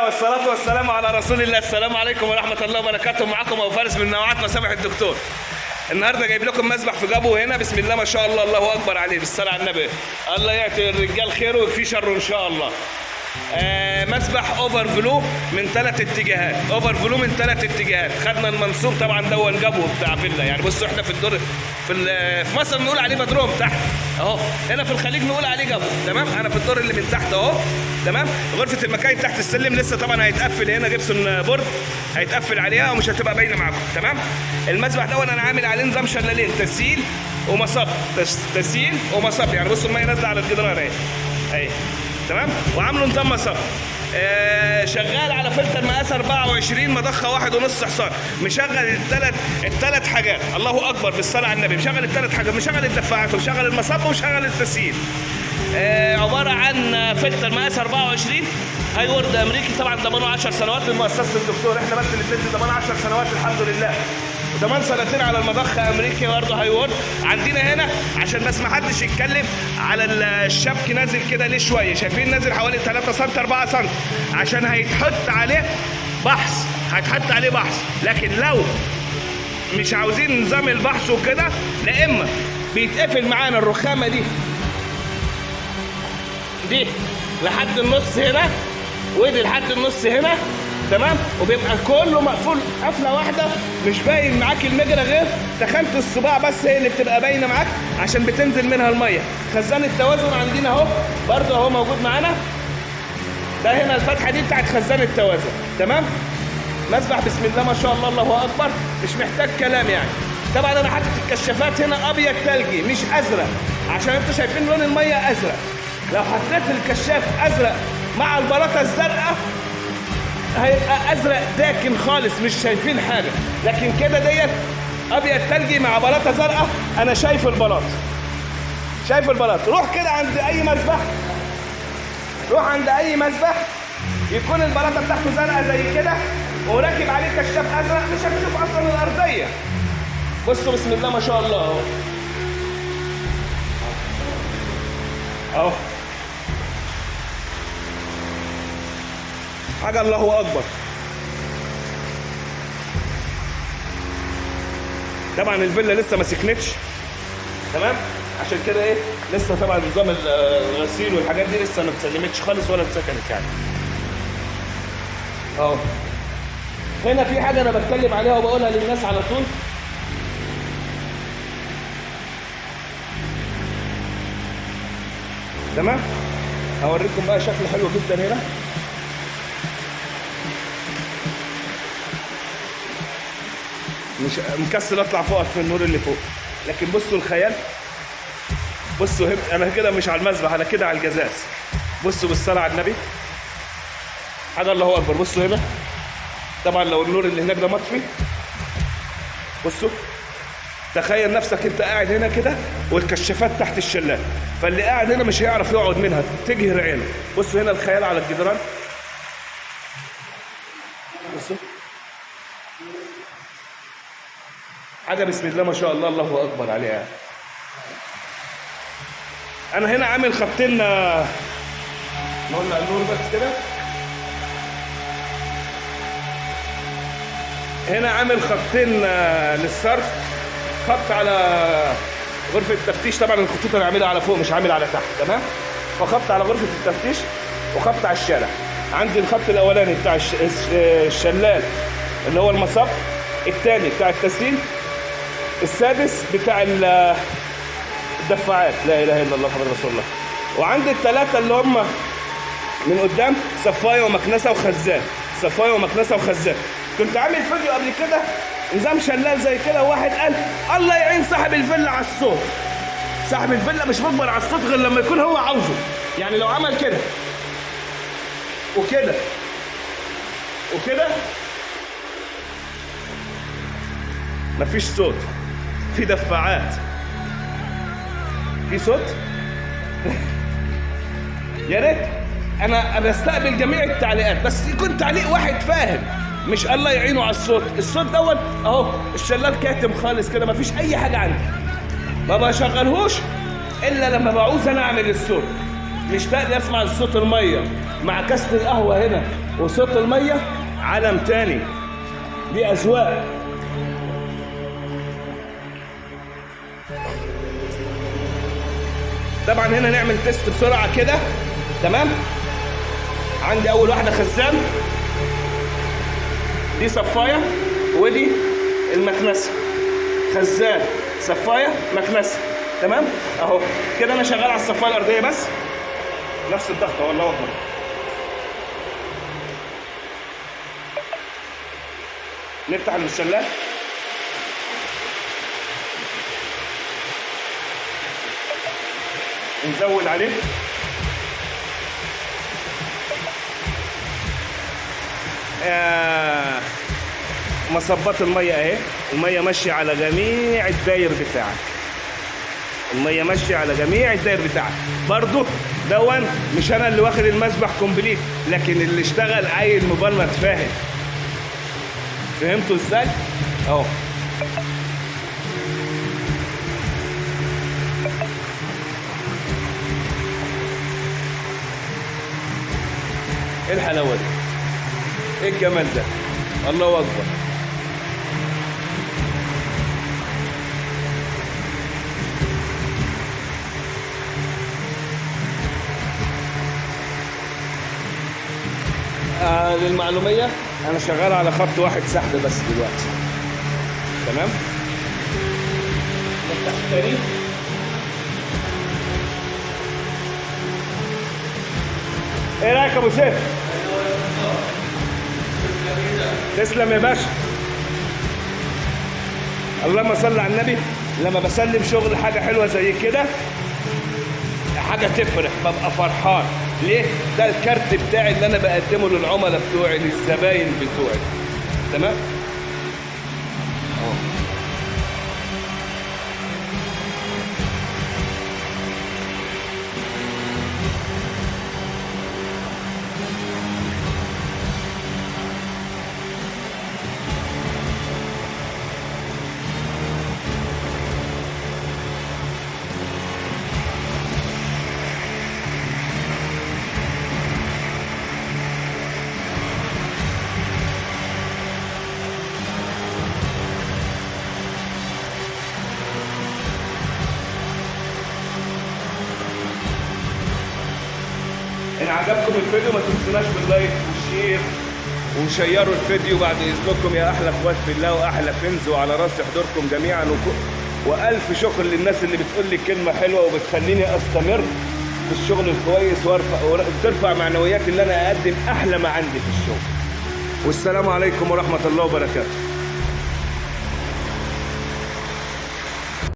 والصلاة والسلام على رسول الله. السلام عليكم ورحمة الله وبركاته. معكم أبو فارس من نوعات مسامح الدكتور. النهارده جايب لكم مسبح في جابو هنا، بسم الله ما شاء الله، الله أكبر عليه، بالصلاة على النبي. الله يعطي الرجال خيره ويكفيه شره إن شاء الله. مسبح اوفر فلو من 3 اتجاهات، اوفر فلو من 3 اتجاهات. خدنا المنصوب طبعا دون جابو بتاع فيلا، يعني بصوا احنا في الدور في مصر نقول عليه بدروم تحت اهو، هنا في الخليج نقول عليه جابو. تمام، انا في الدور اللي من تحت اهو. تمام، غرفه المكاين تحت السلم لسه طبعا هيتقفل، هنا جبسون بورد هيتقفل عليها ومش هتبقى باينه معاكم. تمام، المسبح دون انا عامل عليه نظام شلالين، تسييل ومصب، تسييل ومصب. يعني بصوا الميه نازله على الجدران اهي اهي. تمام، وعامله نظام مصب. شغال على فلتر مقاس 24 مضخه 1.5 حصان. مشغل الثلاث حاجات، الله اكبر بالصلاه على النبي. مشغل الثلاث حاجات، مشغل الدفاعات ومشغل المصب ومشغل التسييل. عباره عن فلتر مقاس 24 هاي وورد امريكي، طبعا ضمانه 10 سنوات من مؤسسه الدكتور، احنا بس اللي بندي ضمان 10 سنوات الحمد لله، وضمان سنتين على المضخه امريكي برضه هاي وورد. عندنا هنا عشان بس ما حدش يتكلم على الشبك نازل كده ليه شويه، شايفين نازل حوالي 3 سم 4 سم عشان هيتحط عليه بحث، هيتحط عليه بحث. لكن لو مش عاوزين نظام البحث وكده، لا اما بيتقفل معانا الرخامه دي لحد النص هنا، ودي لحد النص هنا. تمام، وبيبقى كله مقفول قفله واحده، مش باين معاك المجرى غير تخانه الصباع بس هي اللي بتبقى باينه معاك عشان بتنزل منها الميه. خزان التوازن عندنا اهو برضه اهو موجود معانا، ده هنا الفتحه دي بتاعت خزان التوازن. تمام، مسبح بسم الله ما شاء الله، الله اكبر، مش محتاج كلام يعني. طبعا انا حاطط الكشافات هنا ابيض ثلجي مش ازرق، عشان انتوا شايفين لون الميه ازرق. لو حطيت الكشاف ازرق مع البلاطه الزرقاء هيبقى ازرق داكن خالص، مش شايفين حاجه. لكن كده ديت ابيض ثلجي مع بلاطه زرقاء، انا شايف البلاط، شايف البلاط. روح كده عند اي مسبح، روح عند اي مسبح يكون البلاطه بتاعته زرقاء زي كده وراكب عليه كشاف ازرق، مش هتشوف اصلا الارضيه. بصوا بسم الله ما شاء الله اهو اهو، حاجه الله اكبر. طبعا الفيلا لسه ما سكنتش، تمام، عشان كده ايه لسه طبعا نظام الغسيل والحاجات دي لسه ما اتسلمتش خالص ولا اتسكنت يعني اهو. هنا في حاجه انا بتكلم عليها وبقولها للناس على طول، تمام. هوريكم بقى شكل حلو جدا هنا. مش مكسل اطلع فوق في النور اللي فوق، لكن بصوا الخيال، بصوا انا كده مش على المسبح، انا كده على الجزاز. بصوا بالصلاه على النبي، حاجه الله اكبر. بصوا هنا طبعا لو النور اللي هناك ده مطفي، بصوا تخيل نفسك انت قاعد هنا كده والكشافات تحت الشلال، فاللي قاعد هنا مش هيعرف يقعد منها، تجهر عينه. بصوا هنا الخيال على الجدران، بصوا حاجه بسم الله ما شاء الله، الله اكبر عليها. انا هنا عامل خطين، نولع النور بس كده. هنا عامل خطين للصرف، خط على غرفه التفتيش، طبعا الخطوط انا عاملها على فوق مش عامل على تحت، تمام. فخط على غرفه التفتيش وخط على الشارع. عندي الخط الاولاني بتاع الشلال اللي هو المصب، الثاني بتاع التسييل، السادس بتاع الدفاعات، لا اله الا الله محمد رسول الله. وعندي الثلاثه اللي هم من قدام صفايه ومكنسه وخزان، صفايه ومكنسه وخزان. كنت عامل فيديو قبل كده نظام شلال زي كده، وواحد قال الله يعين صاحب الفيلا على الصوت. صاحب الفيلا مش مجبر على الصوت غير لما يكون هو عاوزه، يعني لو عمل كده وكده وكده مفيش صوت، في دفاعات، في صوت. يا ريت انا بستقبل جميع التعليقات، بس يكون تعليق واحد فاهم، مش الله يعينه على الصوت. الصوت دوت اهو الشلال كاتم خالص كده، مفيش اي حاجه عندي، ما بشغلهوش الا لما بعوز انا اعمل الصوت. مشتاق لي اسمع صوت الميه مع كاسه القهوه هنا وصوت الميه عالم تاني، دي اذواق. طبعا هنا نعمل تيست بسرعه كده. تمام. عندي اول واحده خزان، دي صفايه ودي المكنسه. خزان صفايه مكنسه. تمام اهو كده انا شغال على الصفايه الارضيه بس، نفس الضغط. والله اكبر. نفتح الشلال، نزود عليه. مصبات الميه اهي، الميه ماشيه على جميع الداير بتاعك، الميه ماشيه على جميع الداير بتاعك. برضو دون مش انا اللي واخد المسبح كومبليت، لكن اللي اشتغل عيل مبلط فاهم. فهمتوا ازاي؟ اهو ايه الحلاوه دي؟ ايه الجمال ده؟ الله اكبر. للمعلوميه انا شغال على خط واحد سحب بس دلوقتي. تمام. نفتح تاني. ايه رايك يا ابو سيف؟ تسلم يا باشا. اللهم صل على النبي. لما بسلم شغل حاجه حلوه زي كده، حاجه تفرح، ببقى فرحان. ليه؟ ده الكارت بتاعي اللي انا بقدمه للعملاء بتوعي، للزباين بتوعي. تمام؟ إن عجبكم الفيديو ما تنسوناش باللايك والشير وشيروا الفيديو بعد إذنكم يا أحلى إخوات في الله وأحلى فنز، وعلى رأس حضوركم جميعا. وألف شكر للناس اللي بتقول لي كلمة حلوة وبتخليني أستمر في الشغل الكويس وترفع معنوياتي اللي أنا أقدم أحلى ما عندي في الشغل. والسلام عليكم ورحمة الله وبركاته.